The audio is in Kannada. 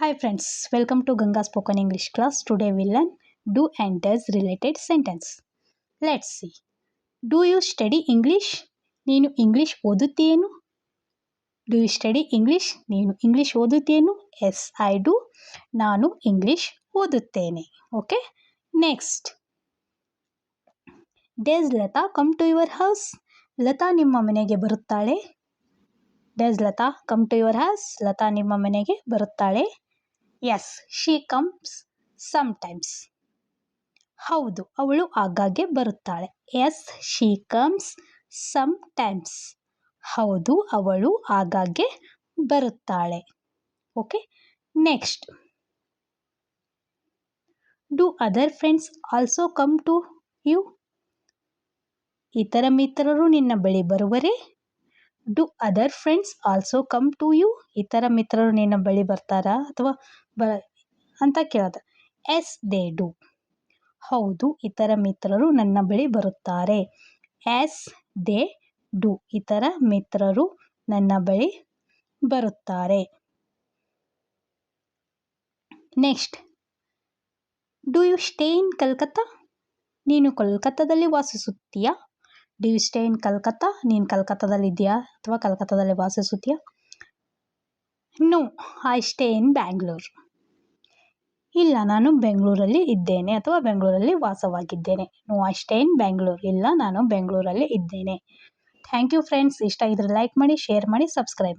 Hi friends, welcome to Ganga Spoken English class. Today we learn do and does related sentence. Let's see. Do you study English? ನೀನು ಇಂಗ್ಲಿಷ್ ಓದುತ್ತೇನು? Do you study English? ನೀನು ಇಂಗ್ಲಿಷ್ ಓದುತ್ತೇನು? Yes, I do. ನಾನು ಇಂಗ್ಲಿಷ್ ಓದುತ್ತೇನೆ. Okay? Next. Does Lata come to your house? Lata ನಿಮ್ಮ ಮನೆಗೆ ಬರುತ್ತಾಳೆ? Does Lata come to your house? Lata ನಿಮ್ಮ ಮನೆಗೆ ಬರುತ್ತಾಳೆ? Yes, she comes sometimes. ಹೌದು, ಅವಳು ಆಗಾಗ್ಗೆ ಬರುತ್ತಾಳೆ. Yes, she comes sometimes. ಹೌದು, ಅವಳು ಆಗಾಗ್ಗೆ ಬರುತ್ತಾಳೆ. Okay, next. Do other friends also come to you? ಇತರ ಮಿತ್ರರು ನಿನ್ನ ಬಳಿ ಬರುವರೇ? Do other friends also come to you? ಇತರ ಮಿತ್ರರು ನಿನ್ನ ಬಳಿ ಬರ್ತಾರಾ ಅಥವಾ ಅಂತ ಕೇಳೋದು. Yes, they do. ಹೌದು, ಇತರ ಮಿತ್ರರು ನನ್ನ ಬಳಿ ಬರುತ್ತಾರೆ. Yes, they do. ಇತರ ಮಿತ್ರರು ನನ್ನ ಬಳಿ ಬರುತ್ತಾರೆ. Next. Do you stay in Calcutta? ನೀನು ಕೋಲ್ಕತ್ತಾದಲ್ಲಿ ವಾಸಿಸುತ್ತೀಯಾ? Do you stay in Calcutta? ನೀನು ಕಲ್ಕತ್ತಾದಲ್ಲಿ ಇದೆಯಾ ಅಥವಾ ಕಲ್ಕತ್ತಾದಲ್ಲಿ ವಾಸಿಸುತ್ತೀಯಾ? No, I stay in Bangalore. ಇಲ್ಲ, ನಾನು ಬೆಂಗಳೂರಲ್ಲಿ ಇದ್ದೇನೆ ಅಥವಾ ಬೆಂಗಳೂರಲ್ಲಿ ವಾಸವಾಗಿದ್ದೇನೆ. No, I stay in Bangalore. ಇಲ್ಲ, ನಾನು ಬೆಂಗಳೂರಲ್ಲಿ ಇದ್ದೇನೆ. Thank you friends. ಇಷ್ಟ ಇದ್ರೆ ಲೈಕ್ ಮಾಡಿ, ಶೇರ್ ಮಾಡಿ, ಸಬ್ಸ್ಕ್ರೈಬ್ ಮಾಡಿ.